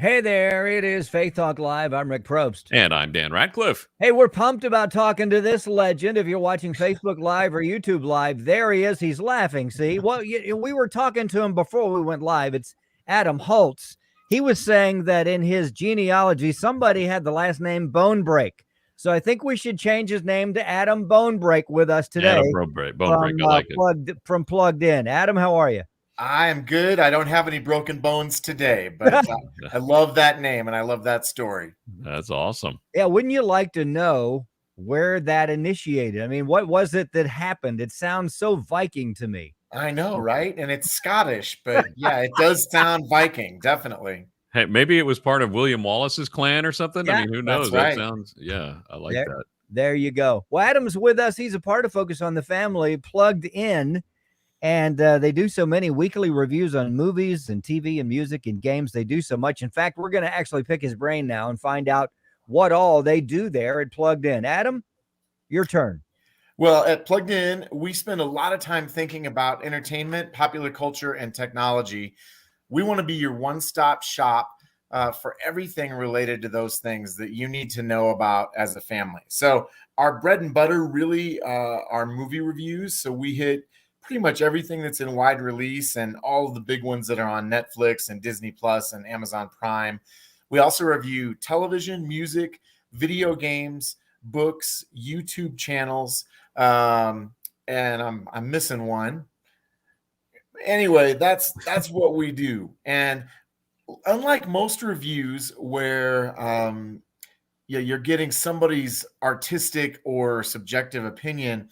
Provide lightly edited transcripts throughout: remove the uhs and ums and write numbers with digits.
Hey there, it is Faith Talk Live. I'm Rick Probst. And I'm Dan Radcliffe. Hey, we're pumped about talking to this legend. If you're watching Facebook Live or YouTube Live, there he is. He's laughing. See, well, we were talking to him before we went live. It's Adam Holz. He was saying that in his genealogy, somebody had the last name Bonebreak. So I think we should change his name to Adam Bonebreak with us today. Adam Bonebreak, I like it. From Plugged In. Adam, how are you? I am good. I don't have any broken bones today, but I love that name and I love that story. That's awesome. Yeah, wouldn't you like to know where that initiated? I mean, what was it that happened? It sounds so Viking to me. I know, right? And it's Scottish, but yeah, it does sound Viking, definitely. Hey, maybe it was part of William Wallace's clan or something. Yeah, I mean, who knows? right. That sounds, I like that. There you go. Well, Adam's with us. He's a part of Focus on the Family, Plugged In. And they do so many weekly reviews on movies and TV and music and games. They do so much. In fact, we're going to actually pick his brain now and find out what all they do there at Plugged In. Adam, your turn. Well, at Plugged In, we spend a lot of time thinking about entertainment, popular culture, and technology. We want to be your one-stop shop for everything related to those things that you need to know about as a family. So our bread and butter really are movie reviews. So we hit pretty much everything that's in wide release and all of the big ones that are on Netflix and Disney Plus and Amazon Prime. We also review television, music, video games, books, YouTube channels, and I'm missing one. Anyway, that's what we do. And unlike most reviews where you're getting somebody's artistic or subjective opinion,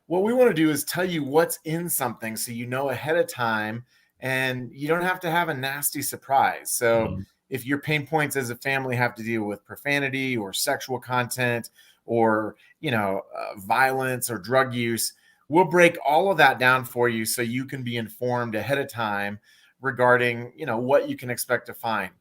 what we want to do is tell you what's in something so you know ahead of time and you don't have to have a nasty surprise. So if your pain points as a family have to deal with profanity or sexual content or, violence or drug use, we'll break all of that down for you so you can be informed ahead of time regarding, what you can expect to find.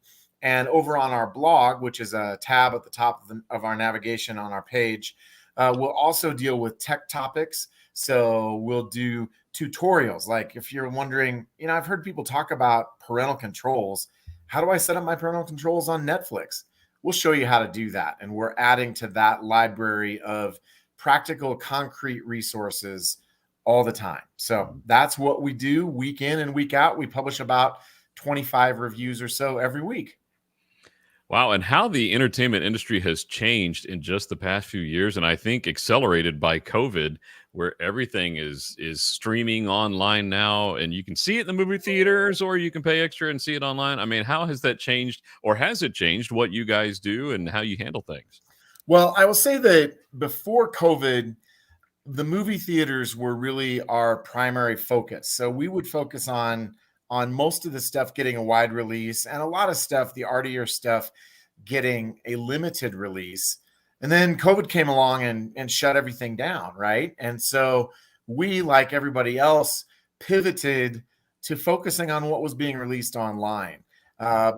And over on our blog, which is a tab at the top of our navigation on our page, we'll also deal with tech topics. So we'll do tutorials. Like if you're wondering, I've heard people talk about parental controls. How do I set up my parental controls on Netflix? We'll show you how to do that. And we're adding to that library of practical, concrete resources all the time. So that's what we do week in and week out. We publish about 25 reviews or so every week. Wow. And how the entertainment industry has changed in just the past few years. And I think accelerated by COVID, where everything is streaming online now and you can see it in the movie theaters or you can pay extra and see it online. I mean, how has that changed, or has it changed what you guys do and how you handle things? Well, I will say that before COVID, the movie theaters were really our primary focus. So we would focus on most of the stuff getting a wide release and a lot of stuff, the artier stuff, getting a limited release. And then COVID came along and shut everything down, right? And so we, like everybody else, pivoted to focusing on what was being released online.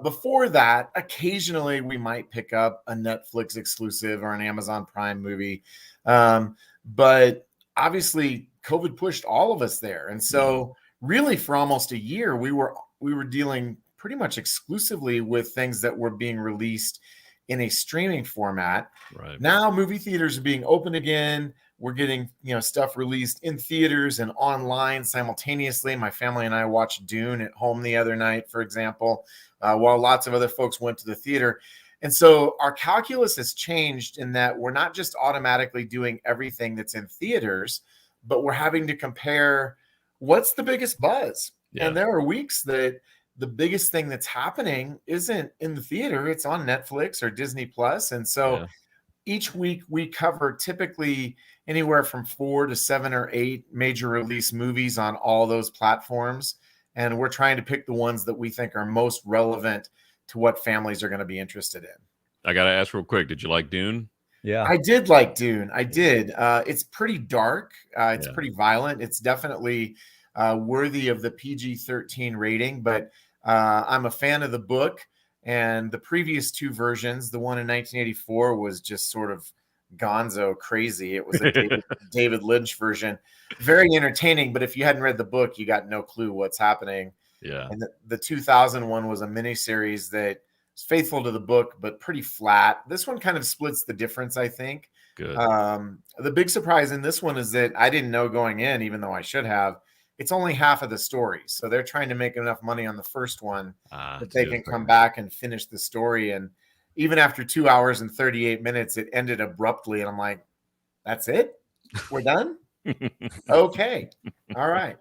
Before that, occasionally we might pick up a Netflix exclusive or an Amazon Prime movie. But obviously COVID pushed all of us there. And so really for almost a year, we were dealing pretty much exclusively with things that were being released in a streaming format. Right. Now movie theaters are being open again. We're getting, stuff released in theaters and online simultaneously. My family and I watched Dune at home the other night, for example, while lots of other folks went to the theater. And so our calculus has changed in that we're not just automatically doing everything that's in theaters, but we're having to compare what's the biggest buzz. Yeah. And there are weeks that the biggest thing that's happening isn't in the theater, it's on Netflix or Disney Plus. And so each week we cover typically anywhere from 4 to 7 or 8 major release movies on all those platforms. And we're trying to pick the ones that we think are most relevant to what families are going to be interested in. I got to ask real quick. Did you like Dune? Yeah, I did like Dune. I did. It's pretty dark. It's pretty violent. It's definitely worthy of the PG-13 rating, but I'm a fan of the book, and the previous 2 versions, the one in 1984 was just sort of gonzo crazy. It was a David Lynch version, very entertaining, but if you hadn't read the book, you got no clue what's happening. Yeah. And the 2000 one was a miniseries that It's faithful to the book, but pretty flat. This one kind of splits the difference, I think. Good. The big surprise in this one is that I didn't know going in, even though I should have. It's only half of the story. So they're trying to make enough money on the first one that they can come back and finish the story. And even after 2 hours and 38 minutes, it ended abruptly. And I'm like, that's it? We're done? Okay. All right.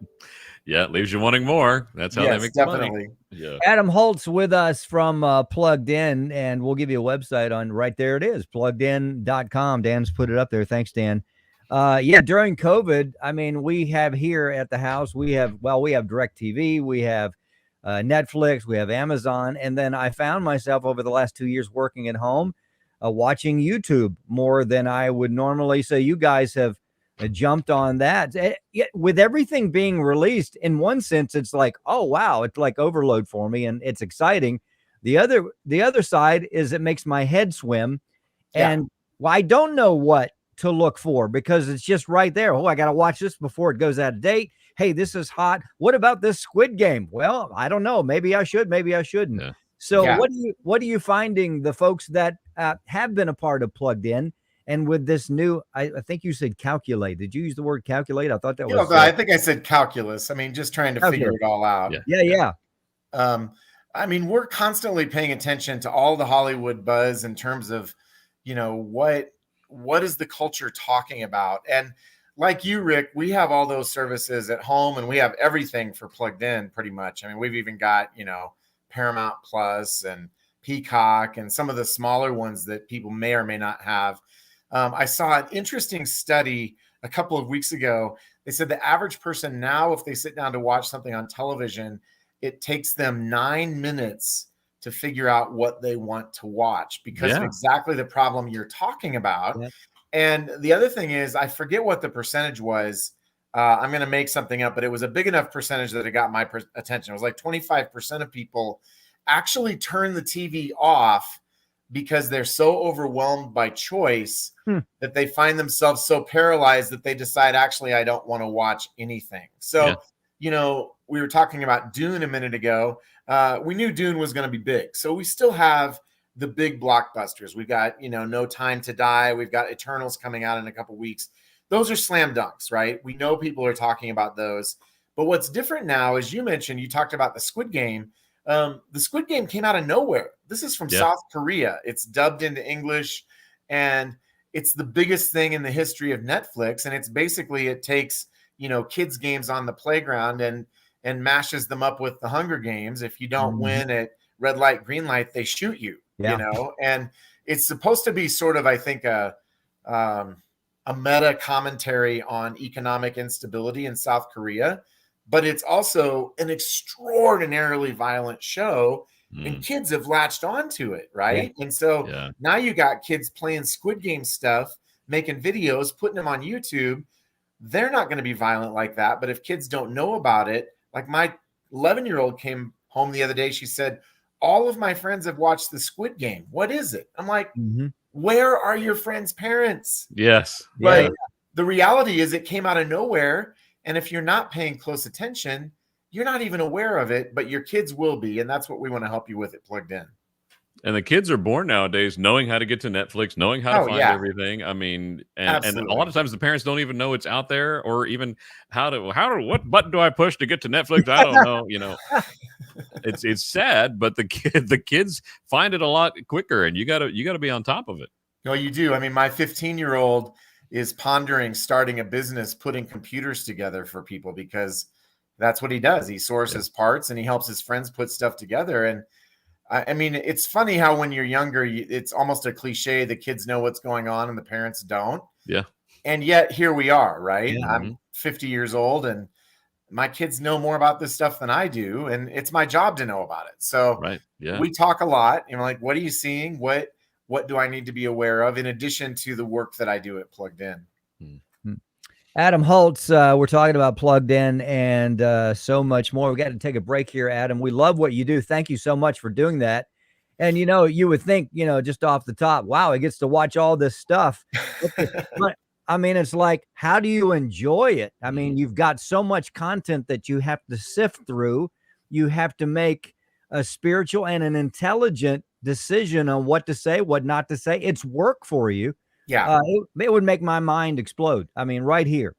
Yeah, it leaves you wanting more. That's how they make definitely. money. Yeah. Adam Holz with us from Plugged In, and we'll give you a website on right there. It is pluggedin.com. Dan's put it up there. Thanks, Dan. Yeah, during COVID, I mean, we have here at the house, we have DirecTV, we have Netflix, we have Amazon. And then I found myself over the last 2 years working at home, watching YouTube more than I would normally. So you guys have jumped on that. With everything being released, in one sense, it's like, oh, wow, it's like overload for me and it's exciting. The other side is it makes my head swim. And I don't know what to look for because it's just right there. Oh, I got to watch this before it goes out of date. Hey, this is hot. What about this Squid Game? Well, I don't know. Maybe I should, maybe I shouldn't. Yeah. So what are you finding the folks that have been a part of Plugged In and with this new, I think you said calculate. Did you use the word calculate? I thought that was. I think I said calculus. I mean, just trying to figure it all out. Yeah. I mean, we're constantly paying attention to all the Hollywood buzz in terms of, what is the culture talking about? And like you, Rick, we have all those services at home and we have everything for Plugged In pretty much. I mean, we've even got, Paramount Plus and Peacock and some of the smaller ones that people may or may not have. I saw an interesting study a couple of weeks ago. They said the average person now, if they sit down to watch something on television, it takes them 9 minutes to figure out what they want to watch because of exactly the problem you're talking about. Yeah. And the other thing is, I forget what the percentage was. I'm going to make something up, but it was a big enough percentage that it got my attention. It was like 25% of people actually turn the TV off because they're so overwhelmed by choice that they find themselves so paralyzed that they decide, actually, I don't want to watch anything. So, we were talking about Dune a minute ago. We knew Dune was going to be big. So we still have the big blockbusters. We've got, No Time to Die. We've got Eternals coming out in a couple weeks. Those are slam dunks, right? We know people are talking about those. But what's different now, as you mentioned, you talked about the Squid Game. The Squid Game came out of nowhere. This is from South Korea. It's dubbed into English, and it's the biggest thing in the history of Netflix. And it's basically, it takes, kids' games on the playground and mashes them up with the Hunger Games. If you don't win at red light, green light, they shoot you, and it's supposed to be sort of, I think, a meta commentary on economic instability in South Korea, but it's also an extraordinarily violent show and kids have latched onto it. Right. And so now you got kids playing Squid Game stuff, making videos, putting them on YouTube. They're not going to be violent like that. But if kids don't know about it, like my 11-year-old came home the other day, she said, all of my friends have watched the Squid Game. What is it? I'm like, where are your friends' parents? Yes. But the reality is it came out of nowhere. And if you're not paying close attention, you're not even aware of it, but your kids will be. And that's what we want to help you with at Plugged In. And the kids are born nowadays knowing how to get to Netflix, knowing how to find everything. I mean, and a lot of times the parents don't even know it's out there, or even what button do I push to get to Netflix? I don't know. It's sad, but the kids find it a lot quicker, and you gotta be on top of it. No, you do. I mean, my 15-year-old is pondering starting a business, putting computers together for people, because that's what he does. He sources parts and he helps his friends put stuff together. And I mean, it's funny how when you're younger, it's almost a cliche. The kids know what's going on and the parents don't. Yeah. And yet here we are, right? Yeah. I'm 50 years old and my kids know more about this stuff than I do. And it's my job to know about it. So we talk a lot. Like, what are you seeing? What do I need to be aware of in addition to the work that I do at Plugged In? Adam Holz, we're talking about Plugged In and so much more. We got to take a break here, Adam. We love what you do. Thank you so much for doing that. And, you would think, just off the top, wow, he gets to watch all this stuff. But I mean, it's like, how do you enjoy it? I mean, you've got so much content that you have to sift through. You have to make a spiritual and an intelligent decision on what to say, what not to say. It's work for you. Yeah. It would make my mind explode. I mean, right here.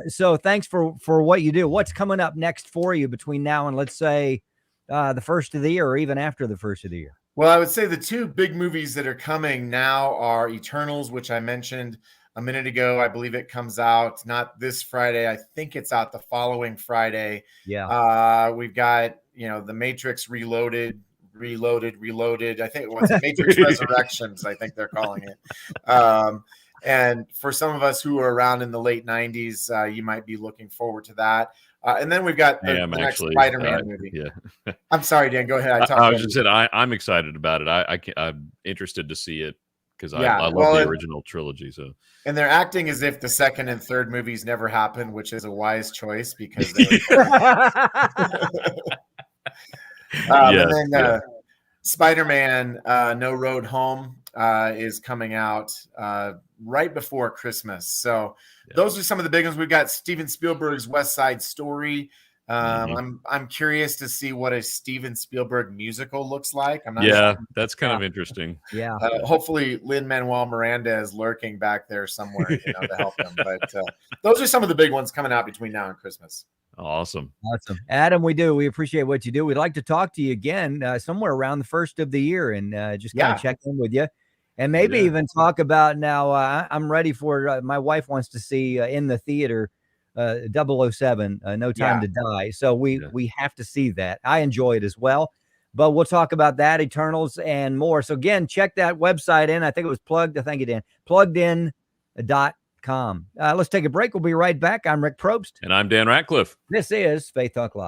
So thanks for what you do. What's coming up next for you between now and, let's say, the first of the year, or even after the first of the year? Well, I would say the two big movies that are coming now are Eternals, which I mentioned a minute ago. I believe it comes out not this Friday. I think it's out the following Friday. Yeah. We've got, The Matrix Reloaded. I think it was Matrix Resurrections, I think they're calling it. And for some of us who are around in the late 90s, you might be looking forward to that. And then we've got the next Spider-Man movie. Yeah. I'm sorry, Dan. Go ahead. I was just saying, I'm excited about it. I'm interested to see it because I love the original trilogy. So, and they're acting as if the second and third movies never happened, which is a wise choice because. And then Spider-Man: No Road Home is coming out right before Christmas. So those are some of the big ones. We've got Steven Spielberg's West Side Story. I'm curious to see what a Steven Spielberg musical looks like. I'm not sure. That's kind of interesting. Yeah. Hopefully Lin-Manuel Miranda is lurking back there somewhere, to help him. But those are some of the big ones coming out between now and Christmas. Awesome. Adam, we appreciate what you do. We'd like to talk to you again somewhere around the first of the year and just kind of check in with you. And maybe even talk about now. I'm ready for my wife wants to see in the theater 007, No Time to Die. So we have to see that. I enjoy it as well. But we'll talk about that, Eternals, and more. So again, check that website in. I think it was pluggedincom. Let's take a break. We'll be right back. I'm Rick Probst. And I'm Dan Ratcliffe. This is Faith Talk Live.